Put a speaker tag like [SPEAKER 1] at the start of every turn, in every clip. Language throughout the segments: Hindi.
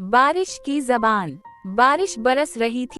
[SPEAKER 1] बारिश की ज़बान। बारिश बरस रही थी।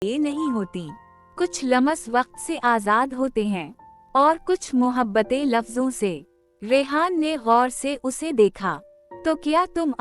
[SPEAKER 1] ये नहीं होती। कुछ लम्स वक्त से आजाद होते हैं और कुछ मोहब्बतें लफ्जों से। रेहान ने गौर से उसे देखा। तो क्या तुम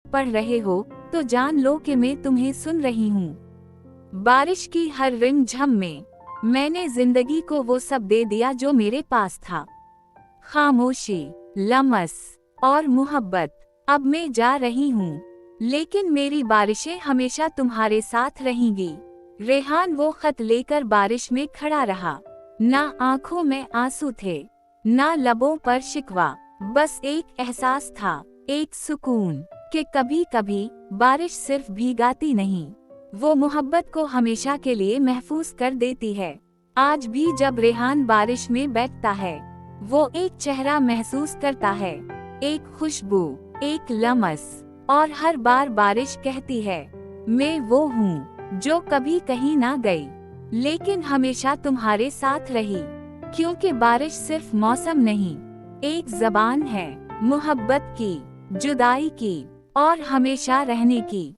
[SPEAKER 1] पढ़ रहे हो तो जान लो कि मैं तुम्हें सुन रही हूँ। बारिश की हर रिमझम में मैंने जिंदगी को वो सब दे दिया जो मेरे पास था। खामोशी, लम्स और मोहब्बत। अब मैं जा रही हूँ, लेकिन मेरी बारिशें हमेशा तुम्हारे साथ रहेंगी। रेहान वो खत लेकर बारिश में खड़ा रहा। ना आंखों में आंसू थे, ना लबों पर शिकवा। बस एक एहसास था, एक सुकून, कि कभी कभी बारिश सिर्फ भीगाती नहीं, वो मोहब्बत को हमेशा के लिए महफूज कर देती है। आज भी जब रेहान बारिश में बैठता है, वो एक चेहरा महसूस करता है, एक खुशबू, एक लम्स, और हर बार बारिश कहती है, मैं वो हूँ जो कभी कहीं ना गई, लेकिन हमेशा तुम्हारे साथ रही। क्योंकि बारिश सिर्फ मौसम नहीं, एक ज़बान है, मोहब्बत की, जुदाई की और हमेशा रहने की।